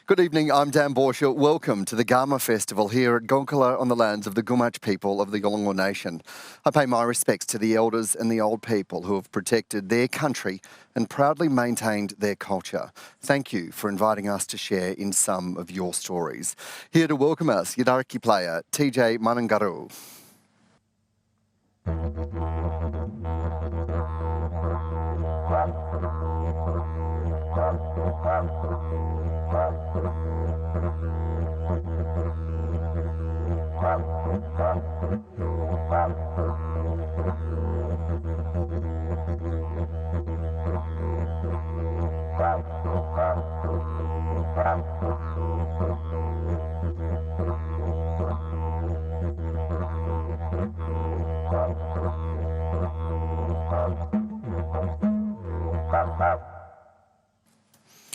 Good evening, I'm Dan Bourchier. Welcome to the Garma Festival here at Gulkula on the lands of the Gumatj people of the Yolngu Nation. I pay my respects to the elders and the old people who have protected their country and proudly maintained their culture. Thank you for inviting us to share in some of your stories. Here to welcome us, Yadariki player TJ Manangaru.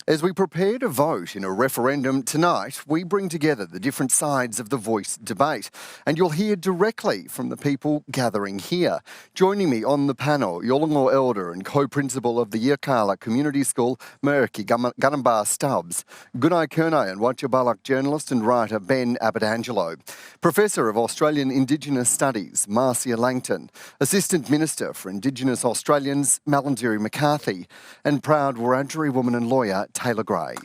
As we prepare to vote in a referendum tonight, we bring together the different sides of the voice debate, and you'll hear directly from the people gathering here. Joining me on the panel, Yolngu elder and co-principal of the Gulkula Community School, Meriki Ganamba Stubbs, Gunai Kernay and Watjabalak journalist and writer Ben Abadangelo, Professor of Australian Indigenous Studies, Marcia Langton, Assistant Minister for Indigenous Australians, Malandiri McCarthy, and proud Wiradjuri woman and lawyer, Taylor Gray.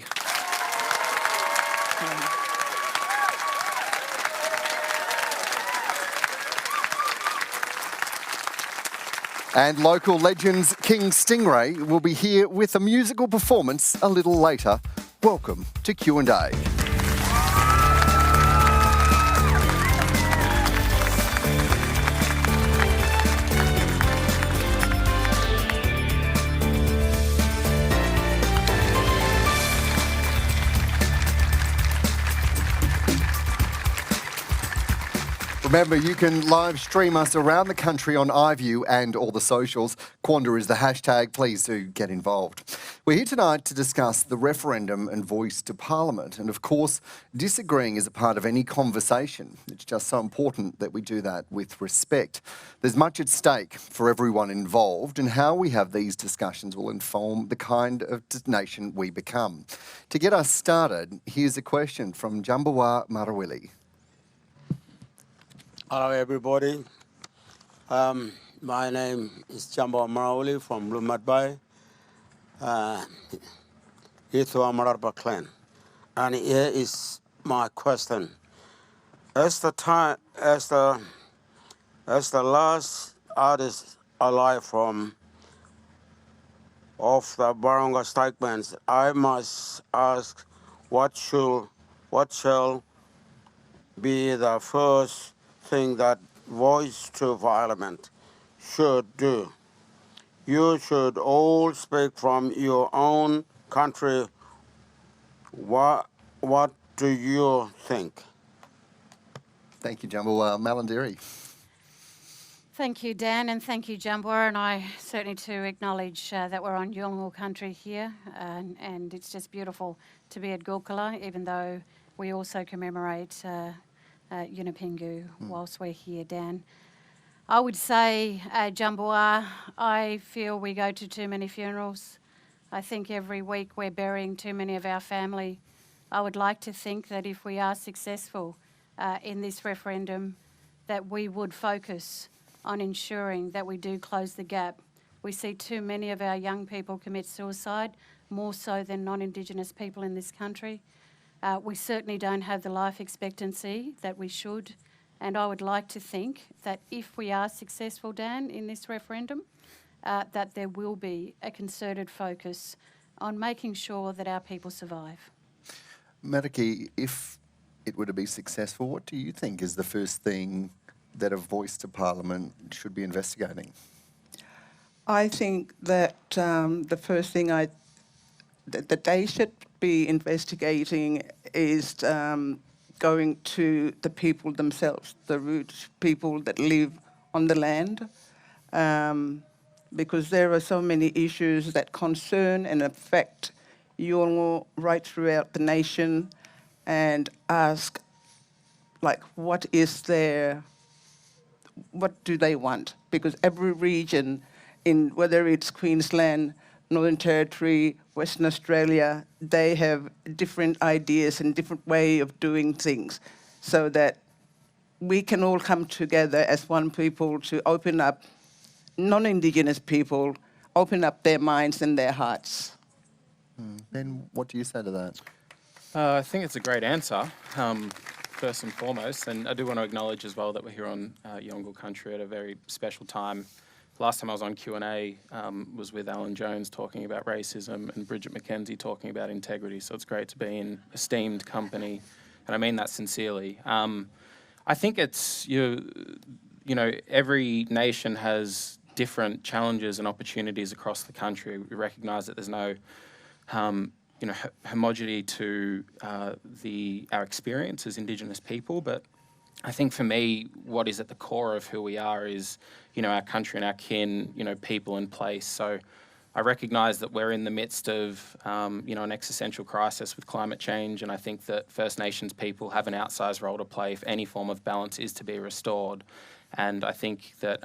And local legends King Stingray will be here with a musical performance a little later. Welcome to Q&A. Remember, you can live stream us around the country on iView and all the socials. Quanda is the hashtag. Please do get involved. We're here tonight to discuss the referendum and voice to Parliament. And of course, disagreeing is a part of any conversation. It's just so important that we do that with respect. There's much at stake for everyone involved, and how we have these discussions will inform the kind of nation we become. To get us started, here's a question from Jambawa Marawili. Hello everybody, my name is Jambo Marauli from Gumatj, Ithua Mararba clan, and here is my question. As the last artist alive of the Barunga strike bands, I must ask what shall be the first thing that voice to Parliament should do. You should all speak from your own country. What do you think? Thank you, Jumbo. Malandiri. Thank you, Dan, and thank you, Jumbo. And I certainly too acknowledge that we're on Yolngu country here, and it's just beautiful to be at Gulkula, even though we also commemorate Yunupingu whilst we're here, Dan. I would say, Jamboa, I feel we go to too many funerals. I think every week we're burying too many of our family. I would like to think that if we are successful in this referendum, that we would focus on ensuring that we do close the gap. We see too many of our young people commit suicide, more so than non-Indigenous people in this country. We certainly don't have the life expectancy that we should, and I would like to think that if we are successful, Dan, in this referendum, that there will be a concerted focus on making sure that our people survive. Mariki, if it were to be successful, what do you think is the first thing that a voice to Parliament should be investigating? I think that the first thing that they should be investigating is going to the people themselves, the root people that live on the land, because there are so many issues that concern and affect Yolngu right throughout the nation, and ask, like, what do they want? Because every region, in whether it's Queensland, Northern Territory, Western Australia, they have different ideas and different way of doing things, so that we can all come together as one people to open up non-Indigenous people, open up their minds and their hearts. Ben, what do you say to that? I think it's a great answer, first and foremost. And I do want to acknowledge as well that we're here on Yolngu country at a very special time. Last time I was on Q&A was with Alan Jones talking about racism and Bridget McKenzie talking about integrity. So it's great to be in esteemed company, and I mean that sincerely. I think it's, you know, every nation has different challenges and opportunities across the country. We recognise that there's no homogeneity to our experience as Indigenous people, but I think for me, what is at the core of who we are is, you know, our country and our kin, you know, people and place. So I recognise that we're in the midst of, an existential crisis with climate change, and I think that First Nations people have an outsized role to play if any form of balance is to be restored. And I think that,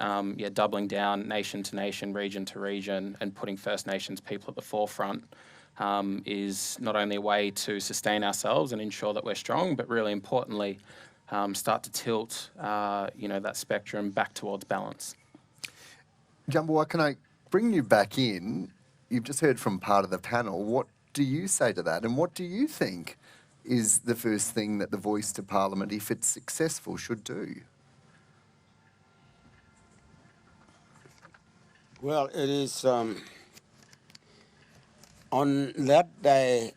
doubling down nation to nation, region to region, and putting First Nations people at the forefront is not only a way to sustain ourselves and ensure that we're strong, but really importantly, start to tilt, that spectrum back towards balance. Jambua, can I bring you back in? You've just heard from part of the panel. What do you say to that? And what do you think is the first thing that the Voice to Parliament, if it's successful, should do? Well, it is on that day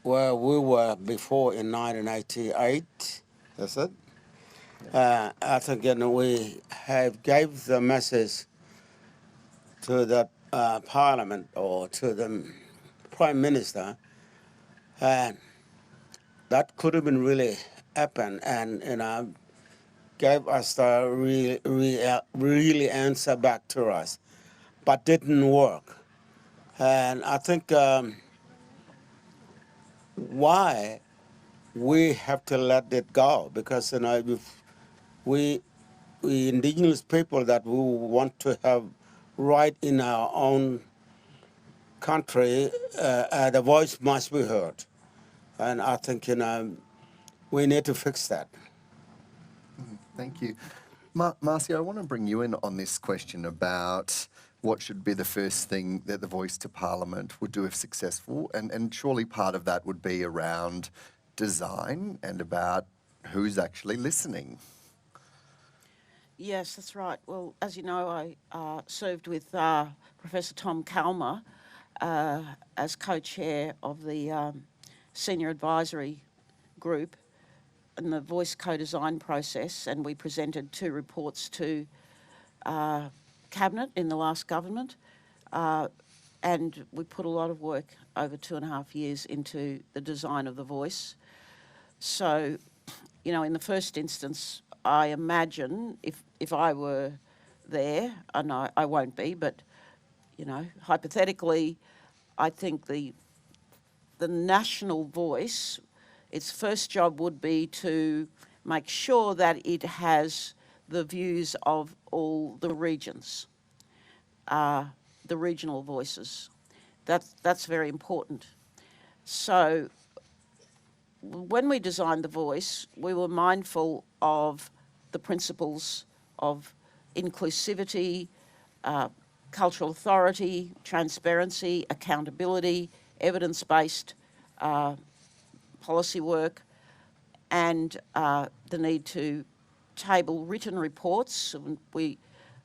where we were before in 1988, that's it? I think we have gave the message to the Parliament or to the Prime Minister, and that could have been really happened, and gave us the really answer back to us, but didn't work. And I think why we have to let it go, because if we Indigenous people that we want to have right in our own country, the voice must be heard, and I think we need to fix that. Thank you. Marcia, I want to bring you in on this question about what should be the first thing that the Voice to Parliament would do if successful, and surely part of that would be around design and about who's actually listening. Yes, that's right. Well, as you know, I served with Professor Tom Calmer as co-chair of the Senior Advisory Group in the Voice co-design process, and we presented 2 reports to Cabinet in the last government, and we put a lot of work over 2.5 years into the design of the Voice. So, in the first instance, I imagine if I were there, and I won't be, but, hypothetically, I think the national voice, its first job would be to make sure that it has the views of all the regions, the regional voices. That's very important. So when we designed the Voice, we were mindful of the principles of inclusivity, cultural authority, transparency, accountability, evidence-based policy work, and the need to table written reports. We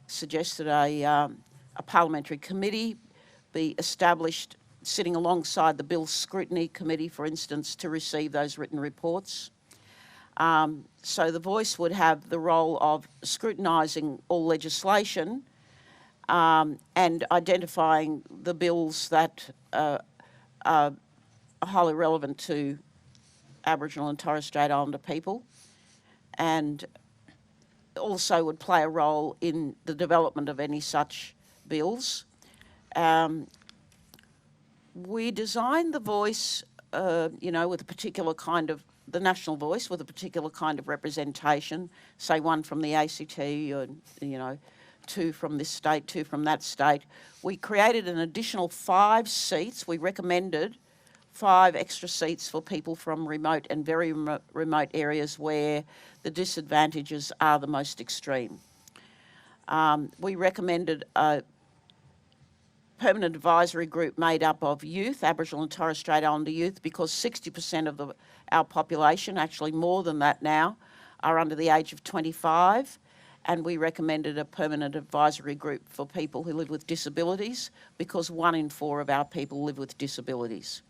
suggested a parliamentary committee be established sitting alongside the Bill Scrutiny Committee, for instance, to receive those written reports. So the Voice would have the role of scrutinising all legislation and identifying the bills that are highly relevant to Aboriginal and Torres Strait Islander people, and also would play a role in the development of any such bills. We designed the Voice, with a particular kind of, the national voice with a particular kind of representation, say one from the ACT or, 2 from this state, 2 from that state. We created an additional 5 seats. We recommended 5 extra seats for people from remote and very remote areas where the disadvantages are the most extreme. We recommended a permanent advisory group made up of youth, Aboriginal and Torres Strait Islander youth, because 60% of our population, actually more than that now, are under the age of 25. And we recommended a permanent advisory group for people who live with disabilities, because 1 in 4 of our people live with disabilities.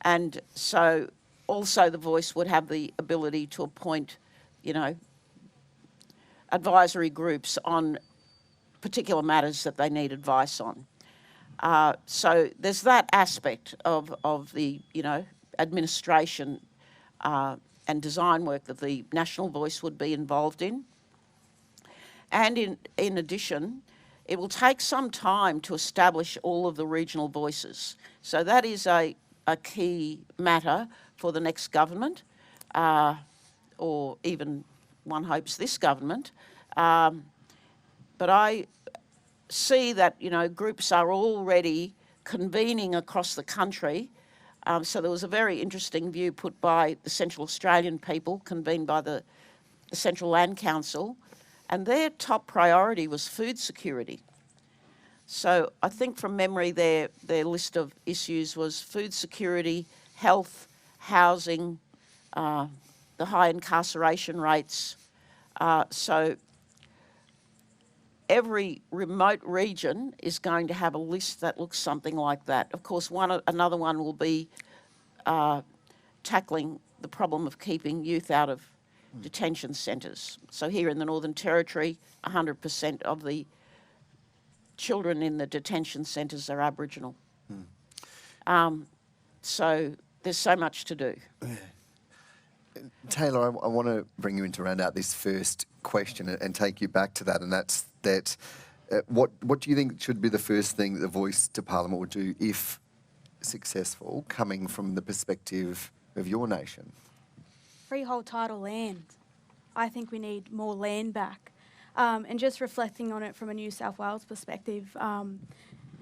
And so also the Voice would have the ability to appoint, you know, advisory groups on particular matters that they need advice on. So there's that aspect of the, you know, administration and design work that the National Voice would be involved in. And in addition, it will take some time to establish all of the regional voices. So that is a key matter for the next government, or even one hopes this government. But I see that, you know, groups are already convening across the country. So there was a very interesting view put by the Central Australian people, convened by the Central Land Council, and their top priority was food security. So I think from memory their list of issues was food security, health, housing, the high incarceration rates. So every remote region is going to have a list that looks something like that. Of course, another one will be tackling the problem of keeping youth out of detention centres. So here in the Northern Territory, 100% of the children in the detention centres are Aboriginal. So there's so much to do. Taylor, I want to bring you in to round out this first question and take you back to that, and that's that what do you think should be the first thing that the Voice to Parliament would do if successful, coming from the perspective of your nation? Freehold title land. I think we need more land back. And just reflecting on it from a New South Wales perspective,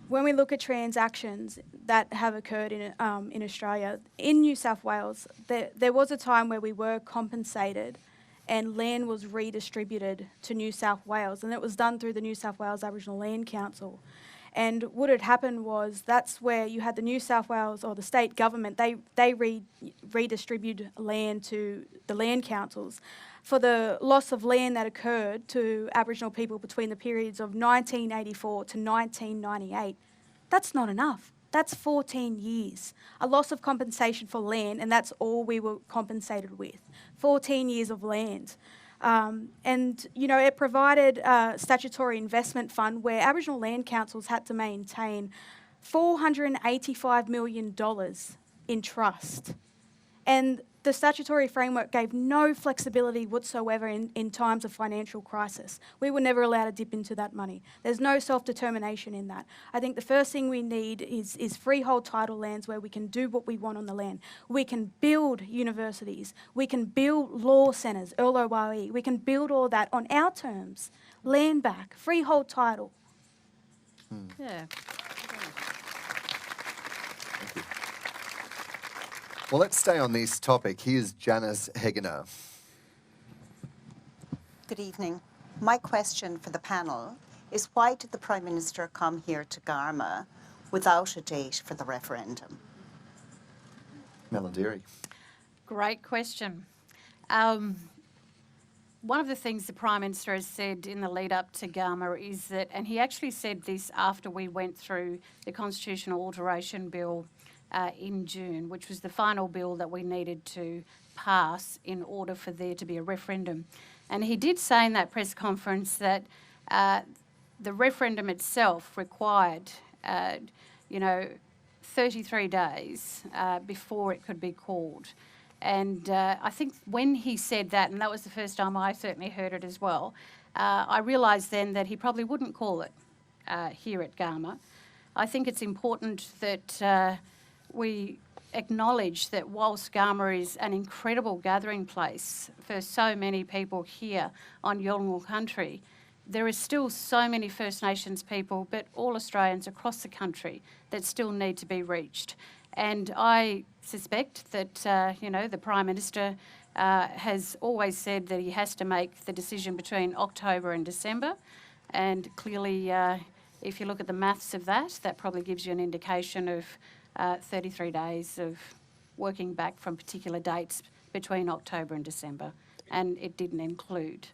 when we look at transactions that have occurred in Australia, in New South Wales, there was a time where we were compensated and land was redistributed to New South Wales, and it was done through the New South Wales Aboriginal Land Council. And what had happened was that's where you had the New South Wales, or the state government, they redistribute land to the land councils for the loss of land that occurred to Aboriginal people between the periods of 1984 to 1998. That's not enough. That's 14 years. A loss of compensation for land, and that's all we were compensated with. 14 years of land. And, you know, it provided a statutory investment fund where Aboriginal land councils had to maintain $485 million in trust. And the statutory framework gave no flexibility whatsoever in times of financial crisis. We were never allowed to dip into that money. There's no self-determination in that. I think the first thing we need is freehold title lands where we can do what we want on the land. We can build universities. We can build law centres, LOIE. We can build all that on our terms. Land back, freehold title. Yeah. Well, let's stay on this topic. Here's Janice Hegener. Good evening. My question for the panel is, why did the Prime Minister come here to Garma without a date for the referendum? Melandiri. Great question. One of the things the Prime Minister has said in the lead up to Garma is that, and he actually said this after we went through the Constitutional Alteration Bill in June, which was the final bill that we needed to pass in order for there to be a referendum. And he did say in that press conference that the referendum itself required, 33 days before it could be called. And I think when he said that, and that was the first time I certainly heard it as well, I realised then that he probably wouldn't call it here at Garma. I think it's important that we acknowledge that whilst Garma is an incredible gathering place for so many people here on Yolngu country, there is still so many First Nations people, but all Australians across the country that still need to be reached. And I suspect that, the Prime Minister has always said that he has to make the decision between October and December. And clearly, if you look at the maths of that, that probably gives you an indication of 33 days of working back from particular dates between October and December. And it didn't include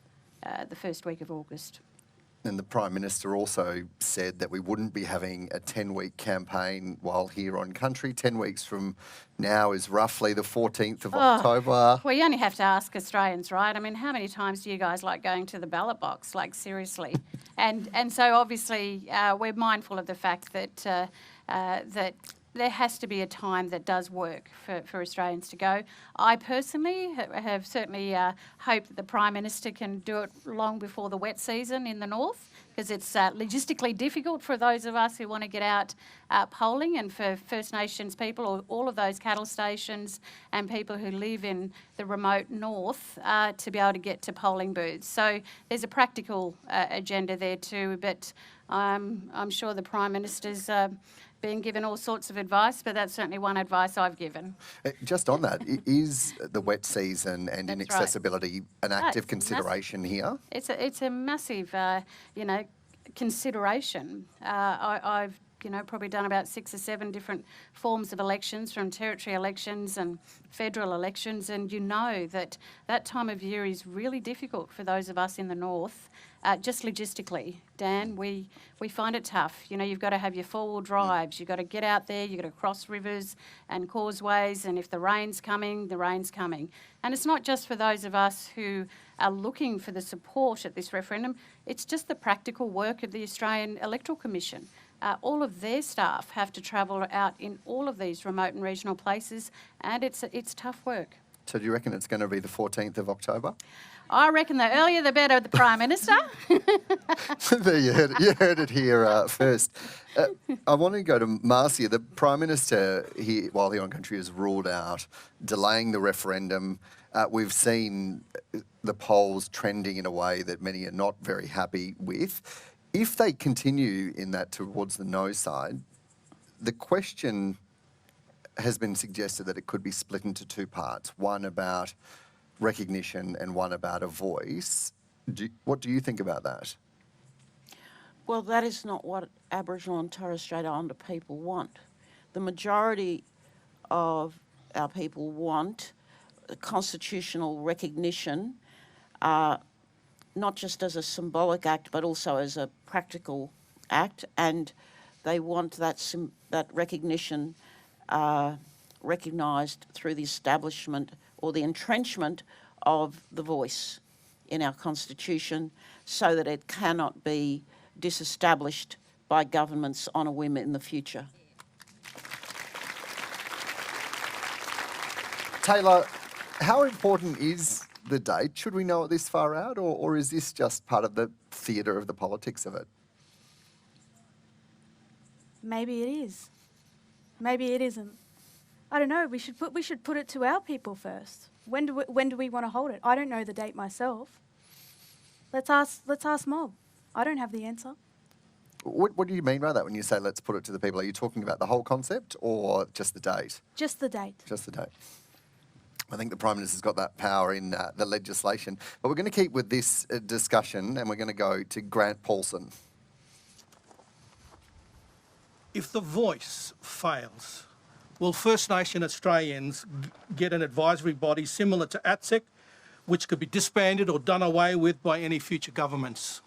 the first week of August. And the Prime Minister also said that we wouldn't be having a 10-week campaign while here on country. 10 weeks from now is roughly the 14th of October. Well, you only have to ask Australians, right? I mean, how many times do you guys like going to the ballot box? Like, seriously. And so obviously we're mindful of the fact that that there has to be a time that does work for Australians to go. I personally have certainly hoped that the Prime Minister can do it long before the wet season in the north, because it's logistically difficult for those of us who want to get out polling, and for First Nations people or all of those cattle stations and people who live in the remote north to be able to get to polling booths. So there's a practical agenda there too, but I'm sure the Prime Minister's been given all sorts of advice, but that's certainly one advice I've given. Just on that, is the wet season and That's inaccessibility an active it's consideration here? It's a massive, consideration. I've probably done about 6 or 7 different forms of elections, from territory elections and federal elections, and that time of year is really difficult for those of us in the north. Just logistically, Dan, we find it tough. You've got to have your 4-wheel drives, you've got to get out there, you've got to cross rivers and causeways, and if the rain's coming, the rain's coming. And it's not just for those of us who are looking for the support at this referendum, it's just the practical work of the Australian Electoral Commission. All of their staff have to travel out in all of these remote and regional places, and it's tough work. So do you reckon it's going to be the 14th of October? I reckon the earlier the better, the Prime Minister. There you heard it here first. I want to go to Marcia. The Prime Minister, while here on country, has ruled out delaying the referendum. We've seen the polls trending in a way that many are not very happy with. If they continue in that towards the no side, the question has been suggested that it could be split into 2 parts, one about recognition and one about a voice. What do you think about that? Well, that is not what Aboriginal and Torres Strait Islander people want. The majority of our people want constitutional recognition, not just as a symbolic act, but also as a practical act, and they want that recognition recognised through the establishment or the entrenchment of the voice in our constitution, so that it cannot be disestablished by governments on a whim in the future. Taylor, how important is the date? Should we know it this far out, or is this just part of the theatre of the politics of it? Maybe it is. Maybe it isn't. I don't know. We should put it to our people first. When do we want to hold it? I don't know the date myself. Let's ask Mob. I don't have the answer. What do you mean by that when you say let's put it to the people? Are you talking about the whole concept or just the date? Just the date. Just the date. I think the Prime Minister's got that power in the legislation. But we're going to keep with this discussion, and we're going to go to Grant Paulson. If the voice fails, will First Nation Australians get an advisory body similar to ATSEC, which could be disbanded or done away with by any future governments?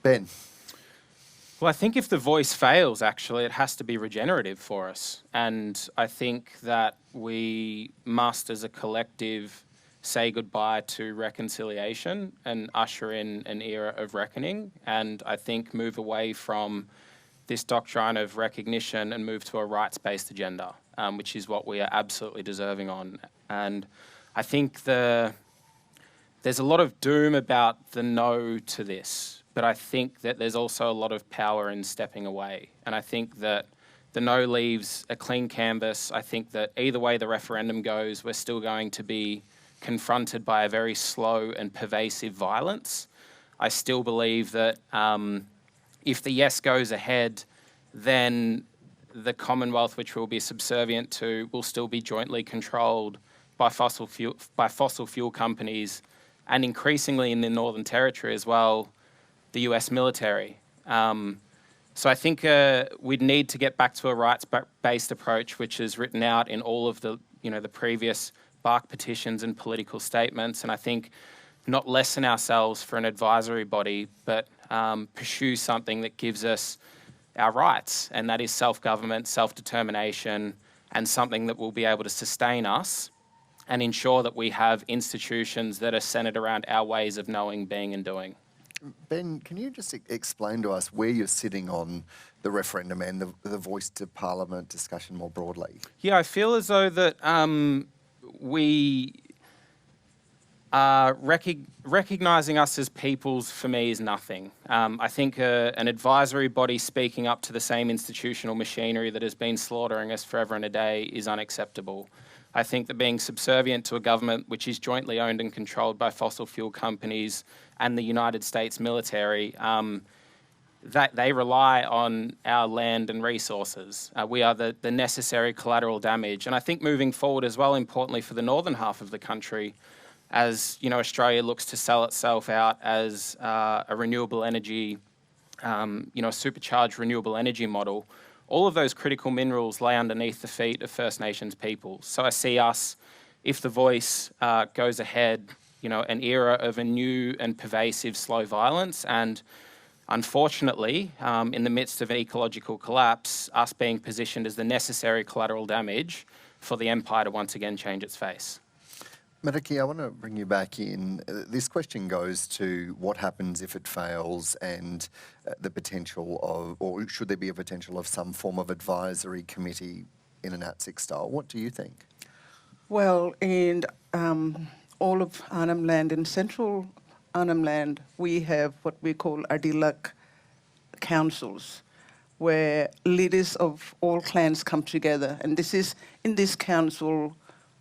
Ben. Well, I think if the voice fails, actually, it has to be regenerative for us. And I think that we must, as a collective, say goodbye to reconciliation and usher in an era of reckoning. And I think move away from this doctrine of recognition and move to a rights-based agenda, which is what we are absolutely deserving on. And I think there's a lot of doom about the no to this. But I think that there's also a lot of power in stepping away. And I think that the no leaves a clean canvas. I think that either way the referendum goes, we're still going to be confronted by a very slow and pervasive violence. I still believe that if the yes goes ahead, then the Commonwealth, which we'll be subservient to, will still be jointly controlled by fossil fuel companies, and increasingly in the Northern Territory as well, the US military. So I think we'd need to get back to a rights-based approach, which is written out in all of the, the previous bark petitions and political statements. And I think not lessen ourselves for an advisory body, but pursue something that gives us our rights, and that is self-government, self-determination, and something that will be able to sustain us and ensure that we have institutions that are centred around our ways of knowing, being and doing. Ben, can you just explain to us where you're sitting on the referendum and the voice to Parliament discussion more broadly? Yeah, I feel as though that we are recognising us as peoples, for me, is nothing. I think an advisory body speaking up to the same institutional machinery that has been slaughtering us forever and a day is unacceptable. I think that being subservient to a government which is jointly owned and controlled by fossil fuel companies and the United States military, that they rely on our land and resources. We are the necessary collateral damage. And I think moving forward as well, importantly for the northern half of the country, as Australia looks to sell itself out as a renewable energy, a supercharged renewable energy model, all of those critical minerals lay underneath the feet of First Nations peoples. So I see us, if the voice goes ahead, an era of a new and pervasive slow violence, and unfortunately, in the midst of an ecological collapse, us being positioned as the necessary collateral damage for the empire to once again change its face. Mariki, I want to bring you back in. This question goes to what happens if it fails, and the potential of, or should there be a potential of some form of advisory committee in an ATSIC style? What do you think? Well, in all of Arnhem Land, in central Arnhem Land, we have what we call Adilak councils, where leaders of all clans come together. And in this council,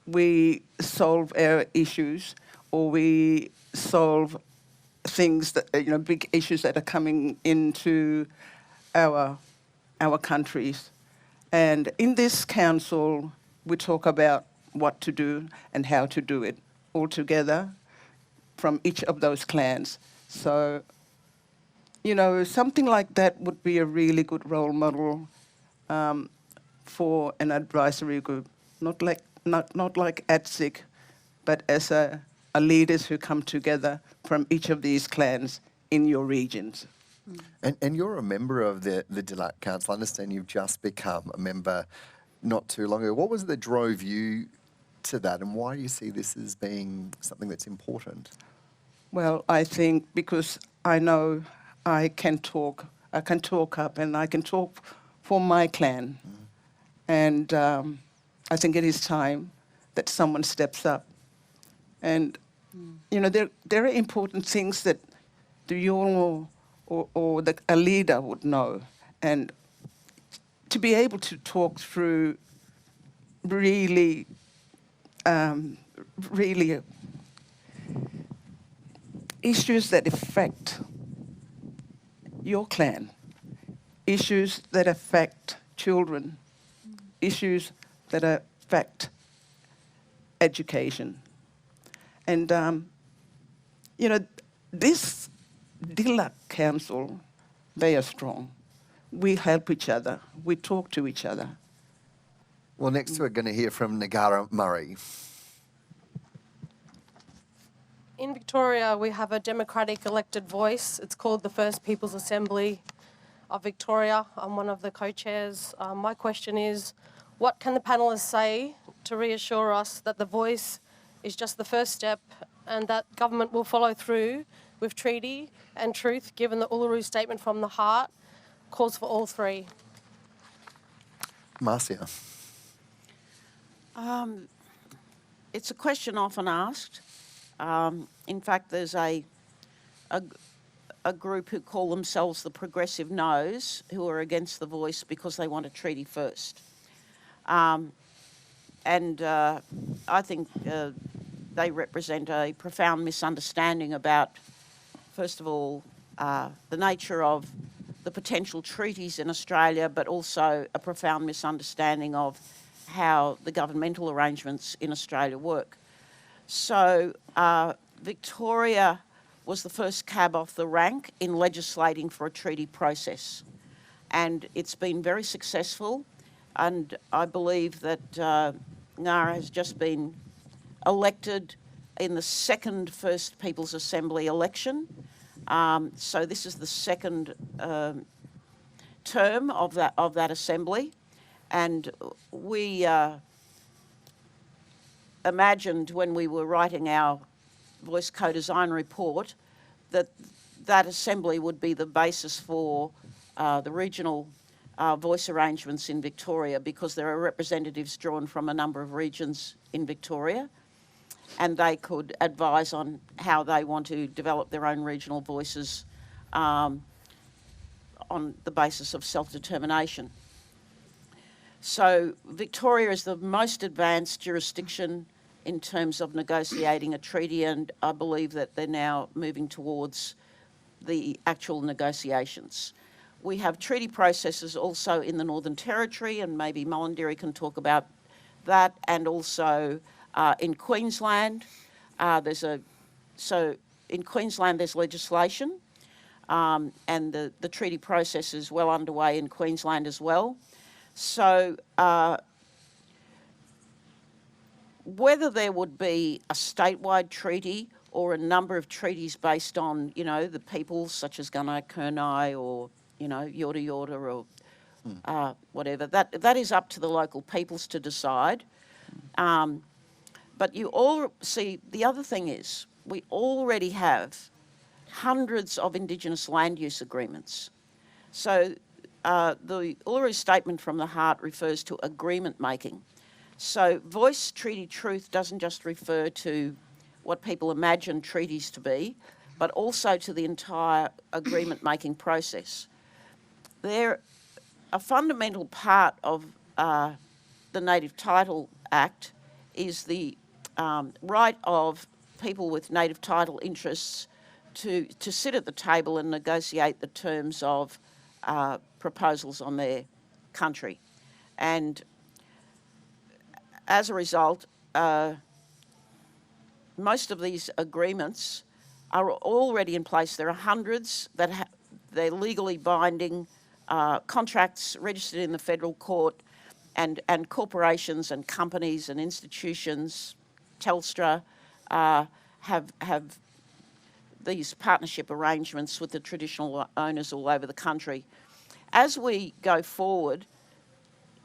we solve our issues, or we solve things that, big issues that are coming into our countries. And in this council, we talk about what to do and how to do it all together from each of those clans. So, something like that would be a really good role model for an advisory group, not like ATSIC, but as a leaders who come together from each of these clans in your regions. And you're a member of the Dilak Council. I understand you've just become a member not too long ago. What was it that drove you to that, and why do you see this as being something that's important? Well, I think because I know I can talk up, and I can talk for my clan. And I think it is time that someone steps up. And, there are important things that the Yolngu or a leader would know. And to be able to talk through really issues that affect your clan, issues that affect children, issues that affect education. And, this Dilak Council, they are strong. We help each other. We talk to each other. Well, next we're going to hear from Nagara Murray. In Victoria, we have a democratic elected voice. It's called the First People's Assembly of Victoria. I'm one of the co-chairs. My question is, what can the panellists say to reassure us that the voice is just the first step and that government will follow through with treaty and truth, given the Uluru Statement from the Heart calls for all three? Marcia. It's a question often asked. In fact, there's a group who call themselves the Progressive No's, who are against the voice because they want a treaty first. And I think they represent a profound misunderstanding about first of all, the nature of the potential treaties in Australia, but also a profound misunderstanding of how the governmental arrangements in Australia work. So Victoria was the first cab off the rank in legislating for a treaty process. And it's been very successful. And I believe that Ngara has just been elected in the second First People's Assembly election. So this is the second term of that assembly. And we imagined when we were writing our voice co-design report that that assembly would be the basis for the regional voice arrangements in Victoria, because there are representatives drawn from a number of regions in Victoria, and they could advise on how they want to develop their own regional voices on the basis of self-determination. So Victoria is the most advanced jurisdiction in terms of negotiating a treaty, and I believe that they're now moving towards the actual negotiations. We have treaty processes also in the Northern Territory, and maybe Mullenderry can talk about that, and also in Queensland. So in Queensland there's legislation, and the treaty process is well underway in Queensland as well. So whether there would be a statewide treaty or a number of treaties based on, you know, the peoples such as Gunai Kurnai or, you know, Yorta Yorta or whatever, that is up to the local peoples to decide. But you all see, the other thing is, we already have hundreds of Indigenous land use agreements. So the Uluru Statement from the Heart refers to agreement making. So voice treaty truth doesn't just refer to what people imagine treaties to be, but also to the entire agreement making process. They're a fundamental part of the Native Title Act is the right of people with native title interests to sit at the table and negotiate the terms of proposals on their country. And as a result, most of these agreements are already in place. There are hundreds that they're legally binding contracts registered in the federal court, and corporations and companies and institutions, Telstra, have these partnership arrangements with the traditional owners all over the country. As we go forward,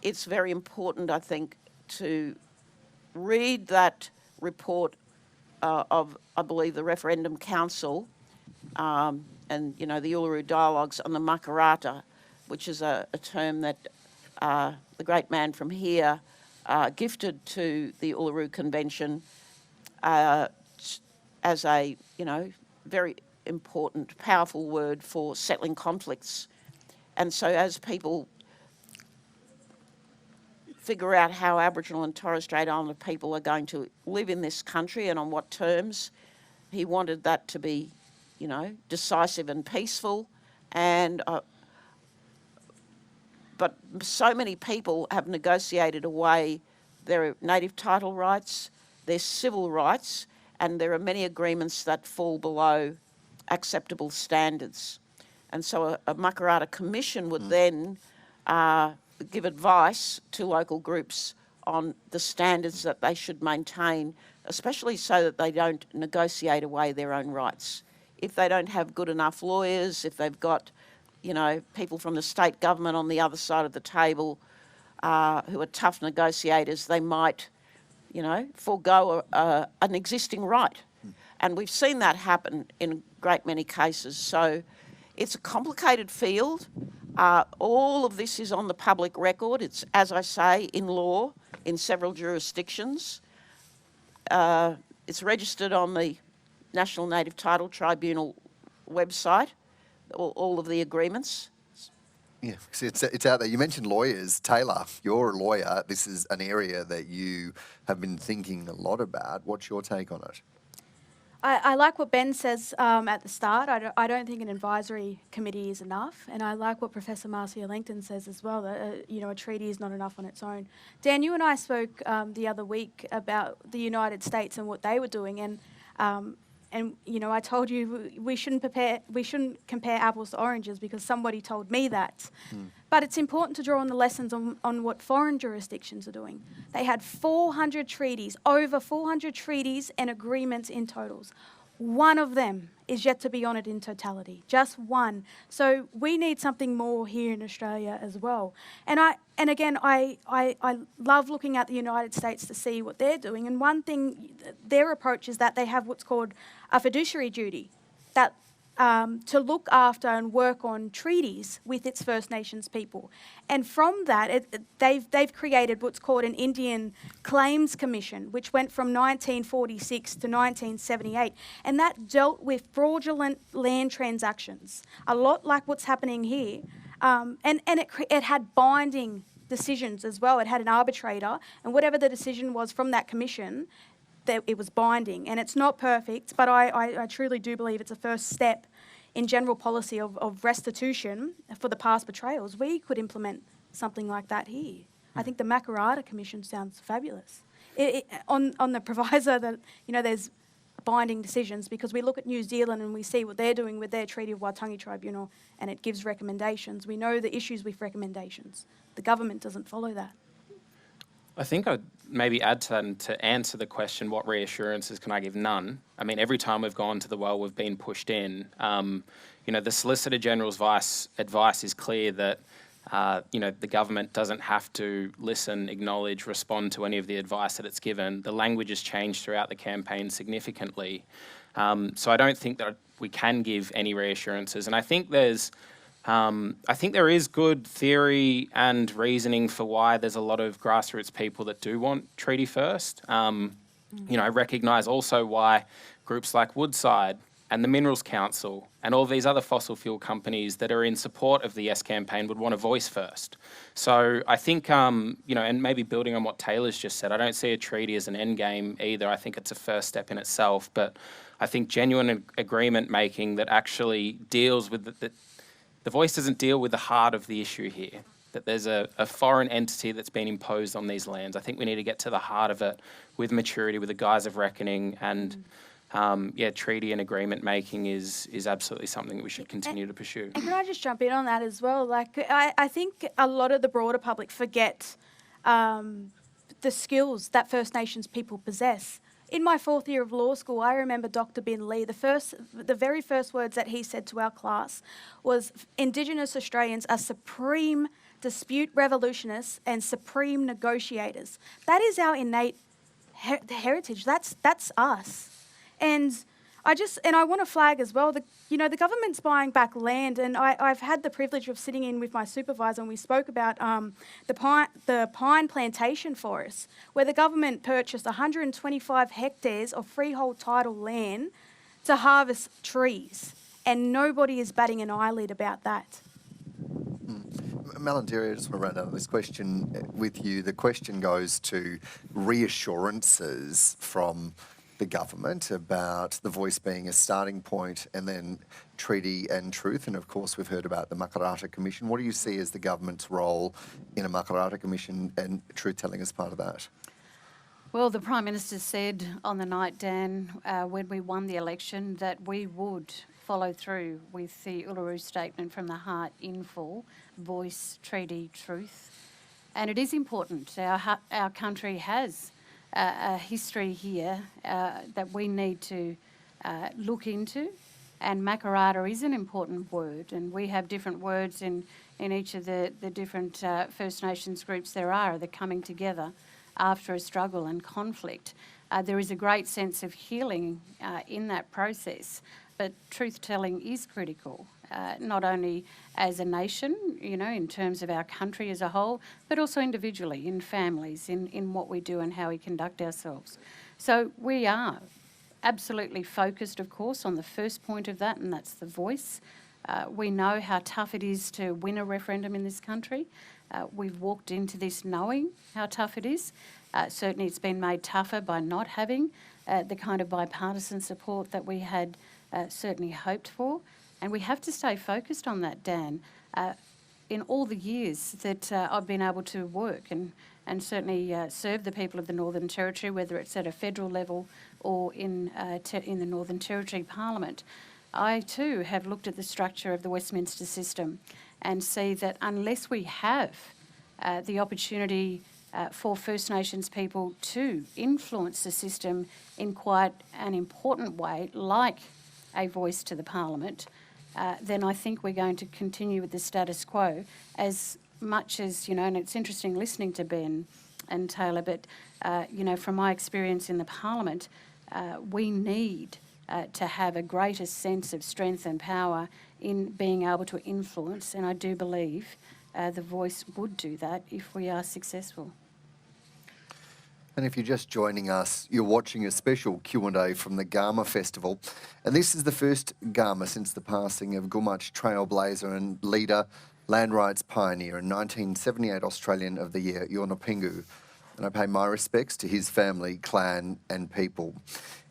it's very important, I think, to read that report of, I believe, the Referendum Council and, you know, the Uluru Dialogues on the Makarrata, which is a term that the great man from here gifted to the Uluru Convention as a, you know, very important, powerful word for settling conflicts. And so as people figure out how Aboriginal and Torres Strait Islander people are going to live in this country and on what terms, he wanted that to be, you know, decisive and peaceful. And but so many people have negotiated away their native title rights, their civil rights, and there are many agreements that fall below acceptable standards. And so a Makarrata Commission would then give advice to local groups on the standards that they should maintain, especially so that they don't negotiate away their own rights. If they don't have good enough lawyers, if they've got, you know, people from the state government on the other side of the table who are tough negotiators, they might, you know, forego an existing right. And we've seen that happen in a great many cases. So it's a complicated field. All of this is on the public record. It's, as I say, in law in several jurisdictions. It's registered on the National Native Title Tribunal website, all of the agreements. Yeah, it's out there. You mentioned lawyers. Taylor, you're a lawyer. This is an area that you have been thinking a lot about. What's your take on it? I like what Ben says at the start. I don't think an advisory committee is enough, and I like what Professor Marcia Langton says as well, that a treaty is not enough on its own. Dan, you and I spoke the other week about the United States and what they were doing, and I told you we shouldn't compare apples to oranges because somebody told me that. But it's important to draw on the lessons on what foreign jurisdictions are doing. They had 400 treaties, over 400 treaties and agreements in totals. One of them is yet to be honoured in totality, just one. So we need something more here in Australia as well. And I love looking at the United States to see what they're doing. And one thing, their approach is that they have what's called a fiduciary duty, that to look after and work on treaties with its First Nations people. And from that, they've created what's called an Indian Claims Commission, which went from 1946 to 1978. And that dealt with fraudulent land transactions, a lot like what's happening here. And it had binding decisions as well. It had an arbitrator, and whatever the decision was from that commission, that it was binding. And it's not perfect, but I truly do believe it's a first step in general policy of restitution for the past betrayals. We could implement something like that here. I think the Makarrata Commission sounds fabulous. On the proviso that, there's binding decisions, because we look at New Zealand and we see what they're doing with their Treaty of Waitangi Tribunal, and it gives recommendations. We know the issues with recommendations. The government doesn't follow that. I think I'd maybe add to that, and to answer the question, what reassurances can I give? None. I mean, every time we've gone to the well, we've been pushed in. The Solicitor General's advice is clear that, the government doesn't have to listen, acknowledge, respond to any of the advice that it's given. The language has changed throughout the campaign significantly. So I don't think that we can give any reassurances. And I think there is good theory and reasoning for why there's a lot of grassroots people that do want treaty first. I recognise also why groups like Woodside and the Minerals Council and all these other fossil fuel companies that are in support of the Yes campaign would want a voice first. So I think, and maybe building on what Taylor's just said, I don't see a treaty as an end game either. I think it's a first step in itself. But I think genuine agreement making that actually deals with the voice doesn't deal with the heart of the issue here, that there's a foreign entity that's been imposed on these lands. I think we need to get to the heart of it with maturity, with a guise of reckoning, and treaty and agreement making is absolutely something that we should continue to pursue. And can I just jump in on that as well? I think a lot of the broader public forget the skills that First Nations people possess. In my fourth year of law school, I remember Dr. Bin Lee, the very first words that he said to our class was, Indigenous Australians are supreme dispute revolutionists and supreme negotiators. That is our innate heritage. That's us. And I want to flag as well, the government's buying back land, and I've had the privilege of sitting in with my supervisor, and we spoke about the pine plantation forest, where the government purchased 125 hectares of freehold title land to harvest trees, and nobody is batting an eyelid about that. Malandiri, I just want to round out this question with you. The question goes to reassurances from the government about the voice being a starting point, and then treaty and truth. And of course, we've heard about the Makarrata Commission. What do you see as the government's role in a Makarrata Commission and truth-telling as part of that? Well, the Prime Minister said on the night, Dan, when we won the election, that we would follow through with the Uluru Statement from the Heart in full, voice, treaty, truth. And it is important. Our country has a history here that we need to look into, and Makarrata is an important word, and we have different words in each of the different First Nations groups that are coming together after a struggle and conflict. There is a great sense of healing in that process, but truth-telling is critical, not only as a nation, in terms of our country as a whole, but also individually, in families, in what we do and how we conduct ourselves. So we are absolutely focused, of course, on the first point of that, and that's the voice. We know how tough it is to win a referendum in this country. We've walked into this knowing how tough it is. Certainly it's been made tougher by not having the kind of bipartisan support that we had certainly hoped for. And we have to stay focused on that, Dan. In all the years that I've been able to work and certainly serve the people of the Northern Territory, whether it's at a federal level or in the Northern Territory Parliament, I too have looked at the structure of the Westminster system and see that unless we have the opportunity for First Nations people to influence the system in quite an important way, like a voice to the Parliament, then I think we're going to continue with the status quo as much as, and it's interesting listening to Ben and Taylor, but, from my experience in the Parliament, we need to have a greater sense of strength and power in being able to influence, and I do believe the voice would do that if we are successful. And if you're just joining us, you're watching a special Q&A from the Garma Festival. And this is the first Garma since the passing of Gumatj trailblazer and leader, land rights pioneer and 1978 Australian of the Year, Yorna Pingu. And I pay my respects to his family, clan and people.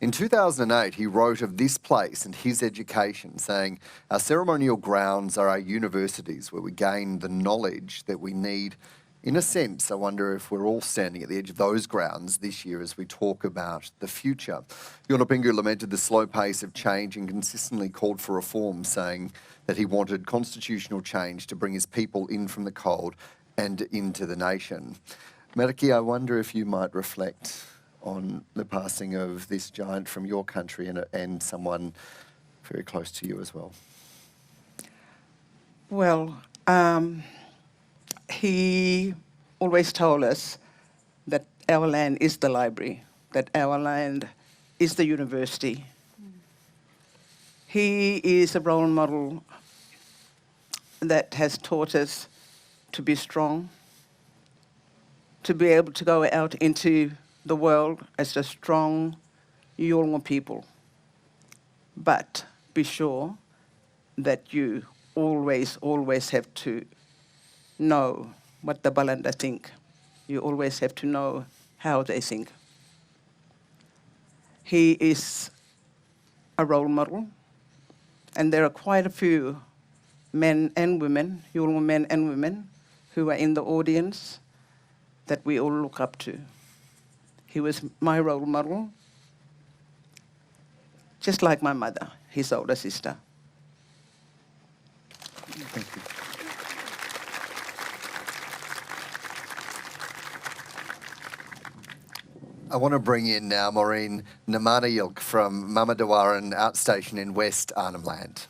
In 2008, he wrote of this place and his education, saying, "Our ceremonial grounds are our universities where we gain the knowledge that we need." In a sense, I wonder if we're all standing at the edge of those grounds this year as we talk about the future. Yorna Pingu lamented the slow pace of change and consistently called for reform, saying that he wanted constitutional change to bring his people in from the cold and into the nation. Meriki, I wonder if you might reflect on the passing of this giant from your country and someone very close to you as well. Well, he always told us that our land is the library, that our land is the university. He is a role model that has taught us to be strong, to be able to go out into the world as a strong Yolngu people. But be sure that you always have to know what the Balanda think. You always have to know how they think. He is a role model, and there are quite a few men and women, Yolngu men and women, who are in the audience that we all look up to. He was my role model, just like my mother, his older sister. Thank you. I want to bring in now Maureen Namanayilk from Mamadawaran Outstation in West Arnhem Land.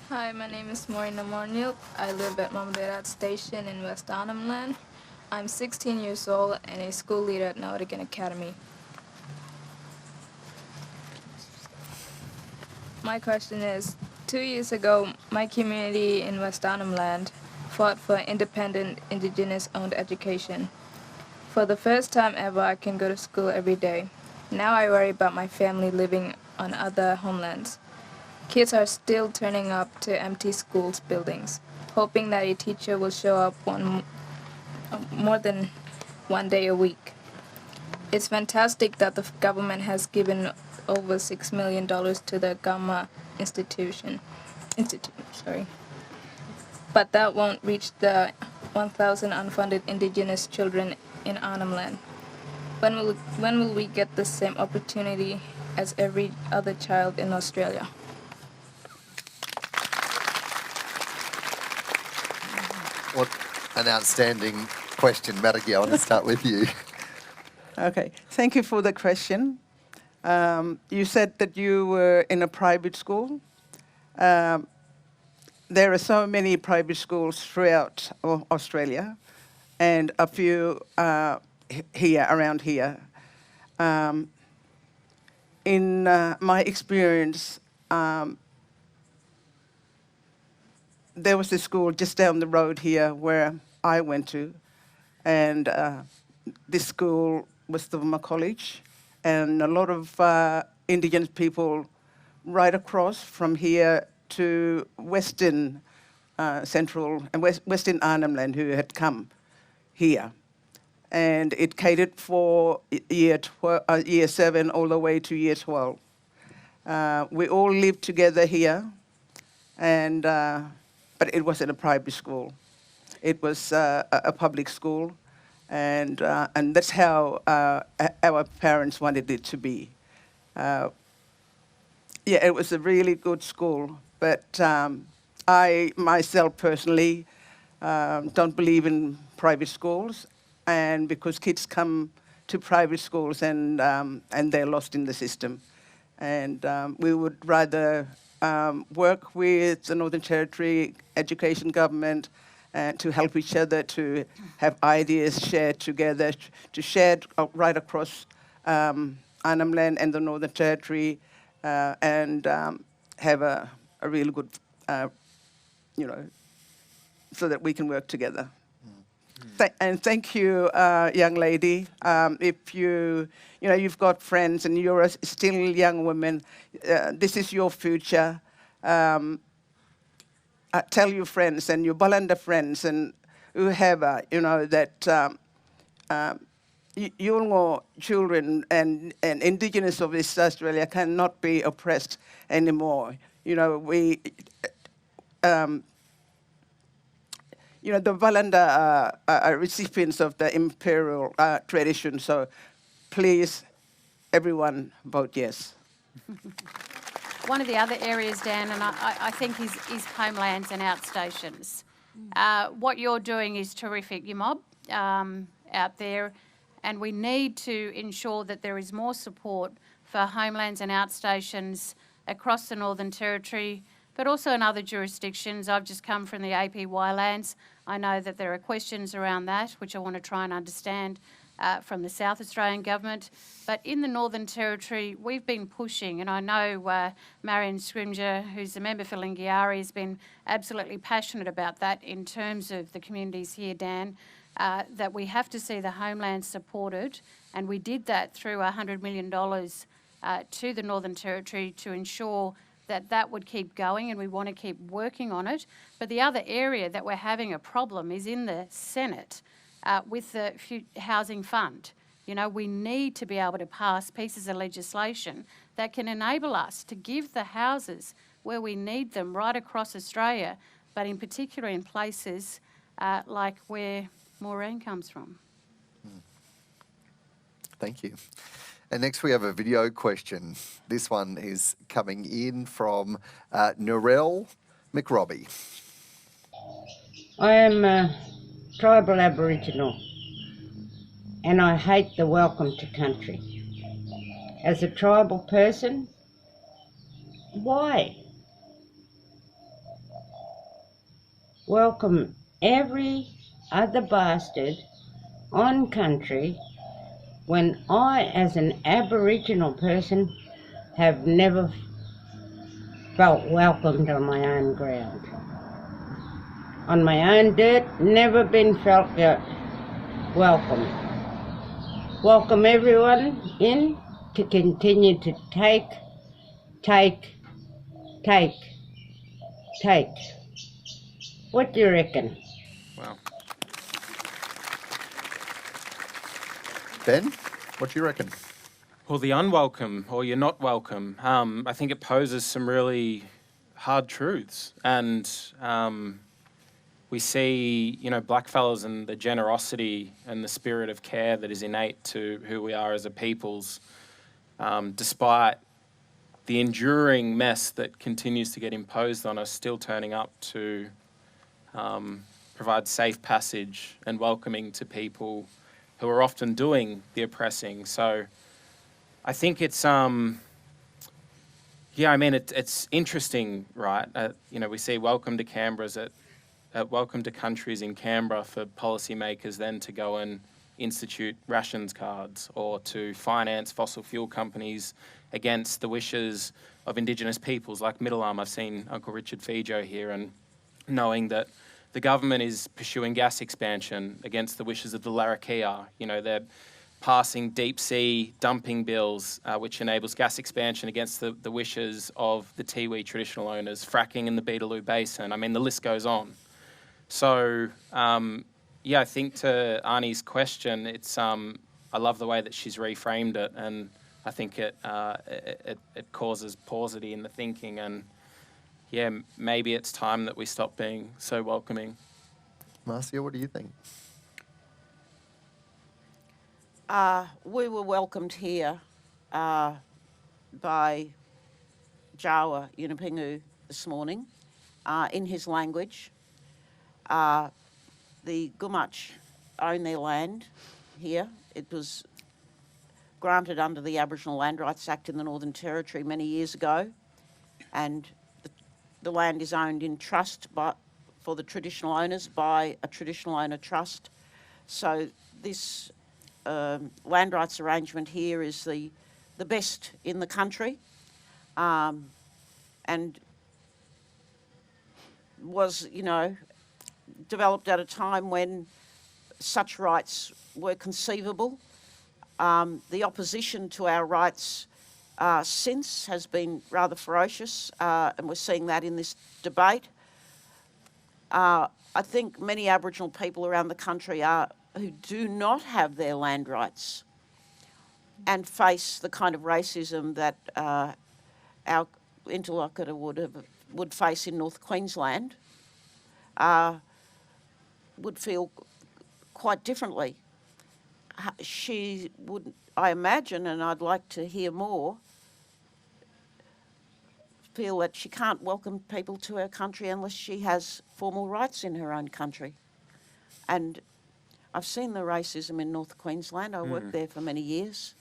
Hi, my name is Maureen Namanayilk. I live at Mamadawaran Outstation in West Arnhem Land. I'm 16 years old and a school leader at Nautican Academy. My question is, 2 years ago, my community in West Arnhem Land fought for independent, Indigenous-owned education. For the first time ever, I can go to school every day. Now I worry about my family living on other homelands. Kids are still turning up to empty schools buildings, hoping that a teacher will show up more than one day a week. It's fantastic that the government has given over $6 million to the Garma Institute. But that won't reach the 1,000 unfunded Indigenous children in Arnhem Land. When will we get the same opportunity as every other child in Australia? What an outstanding question, Meriki. I want to start with you. Okay, thank you for the question. You said that you were in a private school. There are so many private schools throughout Australia, and a few around here. In my experience, there was a school just down the road here where I went to, and this school was the College, and a lot of Indigenous people right across from here to Western Central and Western Arnhem Land who had come here. and it catered for year 7 all the way to year 12. We all lived together here, and but it wasn't a private school. It was a public school, and that's how our parents wanted it to be. Yeah, it was a really good school, but I myself personally don't believe in private schools, and because kids come to private schools and they're lost in the system, and we would rather work with the Northern Territory Education Government to help each other, to have ideas shared together, to share right across Arnhem Land and the Northern Territory, and have a really good, so that we can work together. And thank you, young lady. If you've got friends and you're still a young woman, this is your future. Tell your friends and your Balanda friends and whoever, that your children and Indigenous of East Australia cannot be oppressed anymore. The Balanda are recipients of the imperial tradition, so please, everyone, vote yes. One of the other areas, Dan, and I think is homelands and outstations. What you're doing is terrific, Gumatj, out there, and we need to ensure that there is more support for homelands and outstations across the Northern Territory, but also in other jurisdictions. I've just come from the APY lands. I know that there are questions around that, which I want to try and understand from the South Australian Government. But in the Northern Territory, we've been pushing, and I know Marion Scrimger, who's a member for Lingiari, has been absolutely passionate about that in terms of the communities here, Dan, that we have to see the homeland supported, and we did that through $100 million to the Northern Territory to ensure that that would keep going, and we want to keep working on it. But the other area that we're having a problem is in the Senate with the Housing Fund. We need to be able to pass pieces of legislation that can enable us to give the houses where we need them right across Australia, but in particular in places like where Maureen comes from. Thank you. And next we have a video question. This one is coming in from Narelle McRobbie. I am a tribal Aboriginal and I hate the welcome to country. As a tribal person, why? Welcome every other bastard on country when I, as an Aboriginal person, have never felt welcomed on my own ground. On my own dirt, never been felt welcome. Welcome everyone in to continue to take. What do you reckon? Wow. Ben, what do you reckon? Well, the unwelcome, or you're not welcome, I think it poses some really hard truths. And we see, blackfellas and the generosity and the spirit of care that is innate to who we are as a peoples, despite the enduring mess that continues to get imposed on us, still turning up to provide safe passage and welcoming to people who are often doing the oppressing. So I think it's, it's interesting, right? We see welcome to Canberra's welcome to countries in Canberra for policymakers then to go and institute rations cards or to finance fossil fuel companies against the wishes of Indigenous peoples like Middle Arm. I've seen Uncle Richard Fijo here, and knowing that the government is pursuing gas expansion against the wishes of the Larrakia. They're passing deep sea dumping bills, which enables gas expansion against the wishes of the Tiwi traditional owners, fracking in the Beetaloo Basin. I mean, the list goes on. So Yeah, I think to Arnie's question, it's I love the way that she's reframed it, and I think it causes paucity in the thinking, and yeah, maybe it's time that we stop being so welcoming. Marcia, what do you think? We were welcomed here by Jawa Yunupingu this morning in his language. The Gumatj own their land here. It was granted under the Aboriginal Land Rights Act in the Northern Territory many years ago, and the land is owned in trust for the traditional owners by a traditional owner trust. So this land rights arrangement here is the best in the country, and was, developed at a time when such rights were conceivable. The opposition to our rights since has been rather ferocious, and we're seeing that in this debate. I think many Aboriginal people around the country who do not have their land rights and face the kind of racism that our interlocutor would face in North Queensland would feel quite differently. She would, I imagine, and I'd like to hear more, feel that she can't welcome people to her country unless she has formal rights in her own country. And I've seen the racism in North Queensland. I worked there for many years.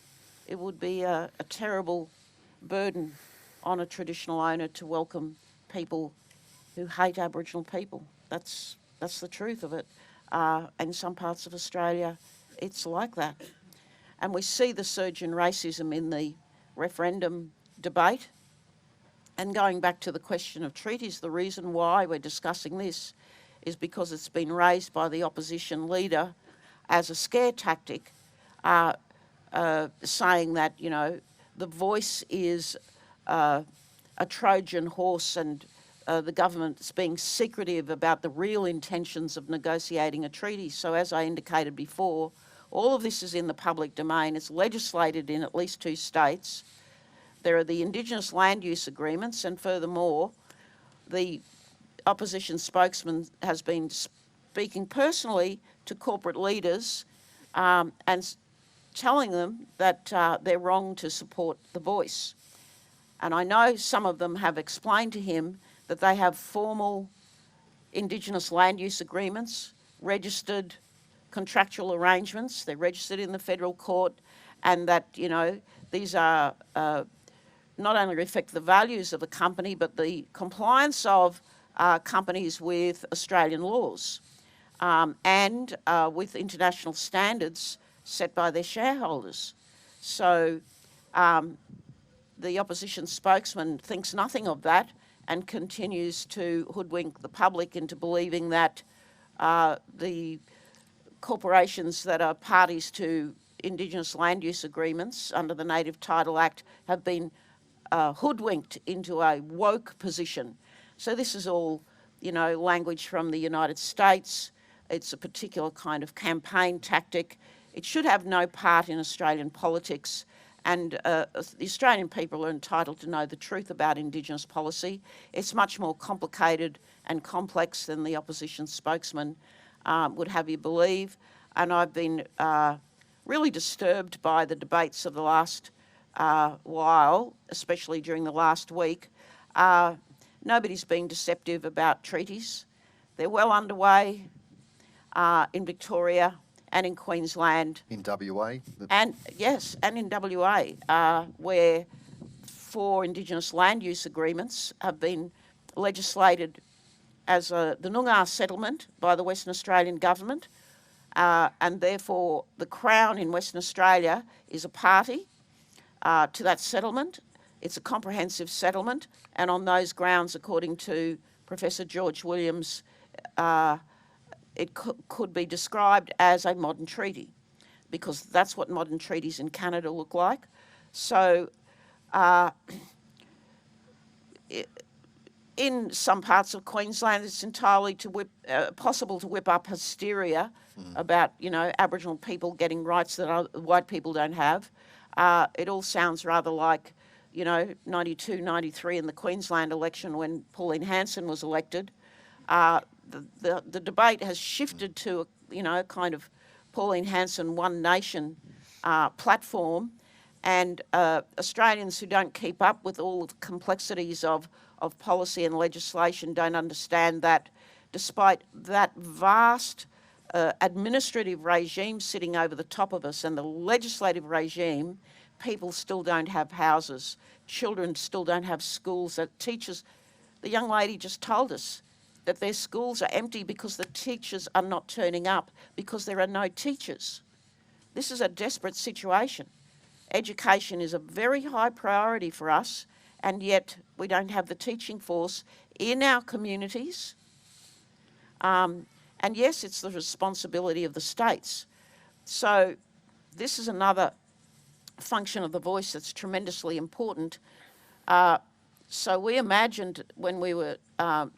It would be a terrible burden on a traditional owner to welcome people who hate Aboriginal people. That's the truth of it. In some parts of Australia, it's like that. And we see the surge in racism in the referendum debate. And going back to the question of treaties, the reason why we're discussing this is because it's been raised by the opposition leader as a scare tactic, saying that, the voice is a Trojan horse and the government's being secretive about the real intentions of negotiating a treaty. So as I indicated before, all of this is in the public domain. It's legislated in at least 2 states. There are the Indigenous land use agreements, and furthermore, the opposition spokesman has been speaking personally to corporate leaders and telling them that they're wrong to support the voice. And I know some of them have explained to him that they have formal Indigenous land use agreements, registered contractual arrangements, they're registered in the federal court, and that, these are not only reflect the values of the company, but the compliance of companies with Australian laws and with international standards set by their shareholders. So the opposition spokesman thinks nothing of that and continues to hoodwink the public into believing that the corporations that are parties to Indigenous land use agreements under the Native Title Act have been hoodwinked into a woke position. So this is all, language from the United States. It's a particular kind of campaign tactic. It should have no part in Australian politics, and the Australian people are entitled to know the truth about Indigenous policy. It's much more complicated and complex than the opposition spokesman would have you believe. And I've been really disturbed by the debates of the last while, especially during the last week. Nobody's being deceptive about treaties. They're well underway in Victoria and in Queensland. In WA? And yes, and in WA, where 4 Indigenous land use agreements have been legislated as the Noongar settlement by the Western Australian government, and therefore the Crown in Western Australia is a party to that settlement. It's a comprehensive settlement, and on those grounds, according to Professor George Williams, it could be described as a modern treaty, because that's what modern treaties in Canada look like. So in some parts of Queensland, it's entirely possible to whip up hysteria about, you know, Aboriginal people getting rights that white people don't have. It all sounds rather like, you know, 92, 93 in the Queensland election when Pauline Hanson was elected. The debate has shifted to, you know, a kind of Pauline Hanson One Nation platform, and Australians who don't keep up with all the complexities of policy and legislation don't understand that despite that vast administrative regime sitting over the top of us and the legislative regime, people still don't have houses, children still don't have schools, that teachers, the young lady just told us that their schools are empty because the teachers are not turning up because there are no teachers. This is a desperate situation. Education is a very high priority for us, and yet we don't have the teaching force in our communities. And yes, it's the responsibility of the states. So this is another function of the voice that's tremendously important. So we imagined when we were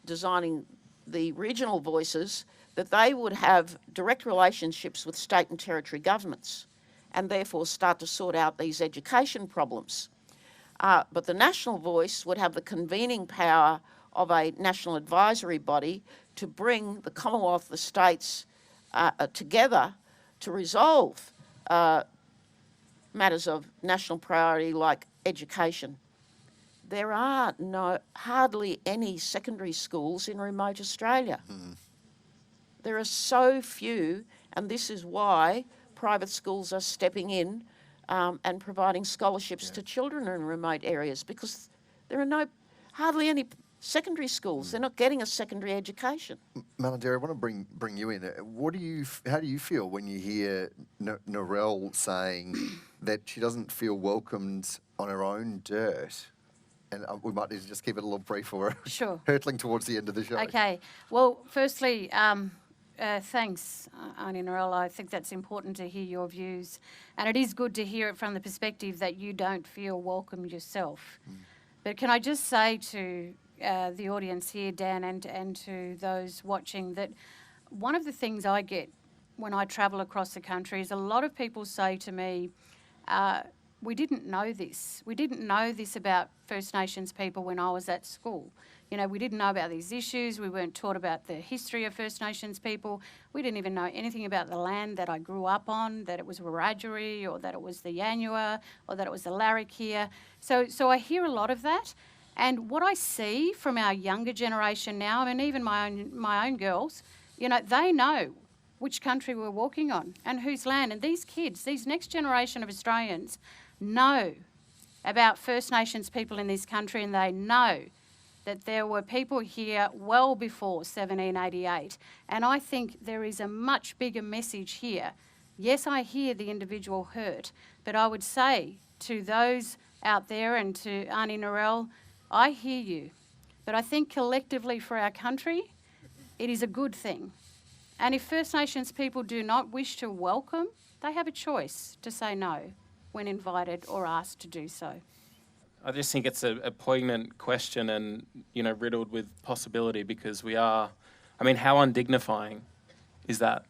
designing the regional voices that they would have direct relationships with state and territory governments and therefore start to sort out these education problems. But the national voice would have the convening power of a national advisory body to bring the Commonwealth, the states together to resolve matters of national priority like education. There are hardly any secondary schools in remote Australia. There are so few, and this is why private schools are stepping in and providing scholarships to children in remote areas, because there are hardly any secondary schools. They're not getting a secondary education. Malandari, I want to bring you in. How do you feel when you hear Narelle saying that she doesn't feel welcomed on her own dirt? And we might need to just keep it a little brief for her. Sure. Hurtling towards the end of the show. Okay. Well, firstly, thanks, Auntie Narelle. I think that's important to hear your views. And it is good to hear it from the perspective that you don't feel welcome yourself. But can I just say to the audience here, Dan, and to those watching, that one of the things I get when I travel across the country is a lot of people say to me, we didn't know this. We didn't know this about First Nations people when I was at school. You know, we didn't know about these issues. We weren't taught about the history of First Nations people. We didn't even know anything about the land that I grew up on, that it was Wiradjuri, or that it was the Yanyuwa, or that it was the Larrakia. So I hear a lot of that. And what I see from our younger generation now, I mean, even my own girls, you know, they know which country we're walking on and whose land. And these kids, these next generation of Australians, know about First Nations people in this country, and they know that there were people here well before 1788. And I think there is a much bigger message here. Yes, I hear the individual hurt, but I would say to those out there and to Auntie Narelle, I hear you. But I think collectively for our country, it is a good thing. And if First Nations people do not wish to welcome, they have a choice to say no when invited or asked to do so. I just think it's a poignant question and, you know, riddled with possibility, because we are, I mean, how undignifying is that,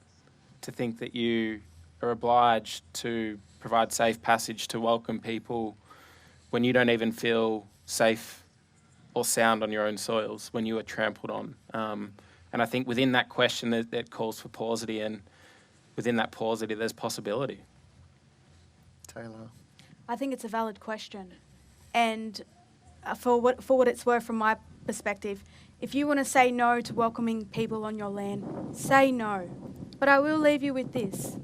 to think that you are obliged to provide safe passage to welcome people when you don't even feel safe or sound on your own soils, when you are trampled on. And I think within that question that calls for paucity, and within that paucity there's possibility. Taylor? I think it's a valid question. And for what it's worth from my perspective, if you want to say no to welcoming people on your land, say no. But I will leave you with this.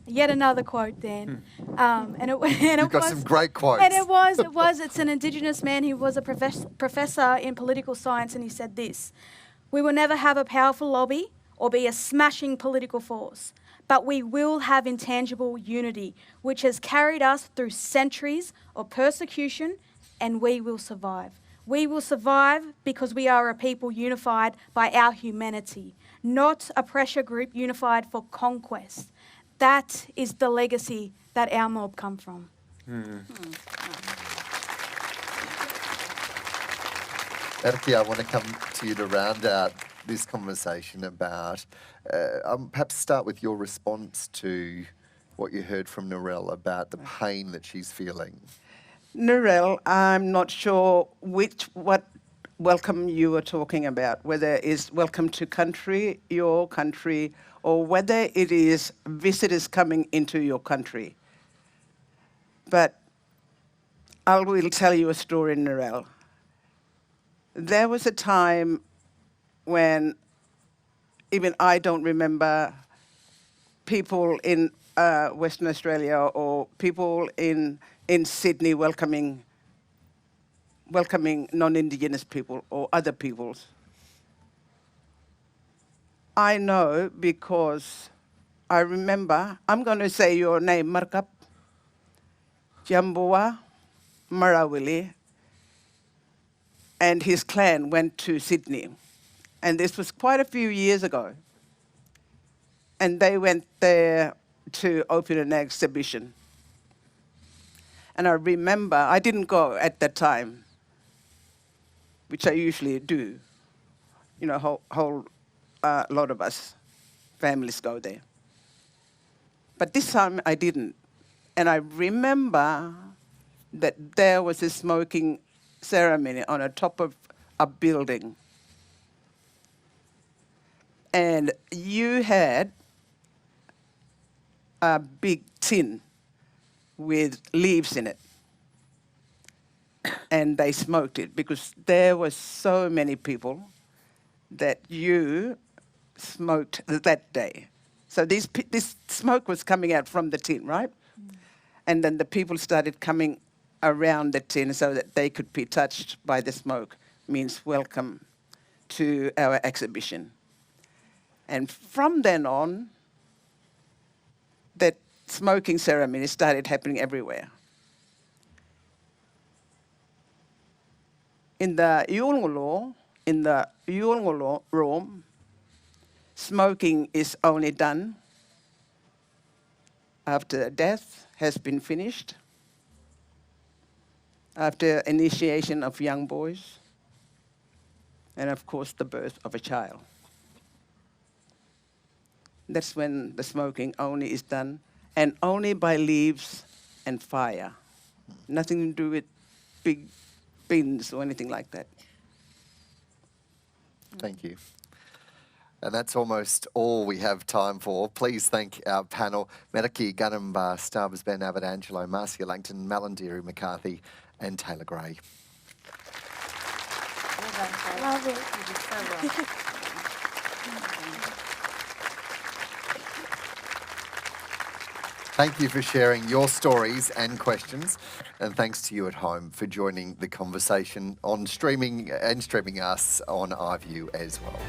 Yet another quote, Dan. You've got some great quotes. And it's an Indigenous man who was a professor in political science, and he said this: "We will never have a powerful lobby or be a smashing political force, but we will have intangible unity, which has carried us through centuries of persecution, and we will survive. We will survive because we are a people unified by our humanity, not a pressure group unified for conquest. That is the legacy that our mob come from." Erki, I want to come to you to round out this conversation about, perhaps start with your response to what you heard from Narelle about the pain that she's feeling. Narelle, I'm not sure what welcome you were talking about, whether it's welcome to country, your country, or whether it is visitors coming into your country. But I will tell you a story, Narelle. There was a time when even I don't remember people in Western Australia or people in Sydney welcoming non-Indigenous people or other peoples. I know because I remember, I'm going to say your name, Markup, Jambua, Marawili, and his clan went to Sydney. And this was quite a few years ago. And they went there to open an exhibition. And I remember, I didn't go at that time, which I usually do. You know, whole lot of us, families go there. But this time I didn't. And I remember that there was a smoking ceremony on the top of a building. And you had a big tin with leaves in it. And they smoked it because there were so many people that you smoked that day. So this smoke was coming out from the tin, right? And then the people started coming around the tin so that they could be touched by the smoke, means welcome to our exhibition. And from then on, that smoking ceremony started happening everywhere. In the Yulngulu room, smoking is only done after death has been finished, after initiation of young boys, and of course the birth of a child. That's when the smoking only is done, and only by leaves and fire. Nothing to do with big bins or anything like that. Thank you. And that's almost all we have time for. Please thank our panel, Meraki Ganamba, Starbucks Ben Abadangelo, Marcia Langton, Malandiri McCarthy and Taylor Gray. Love it. Thank you for sharing your stories and questions, and thanks to you at home for joining the conversation on streaming us on iView as well.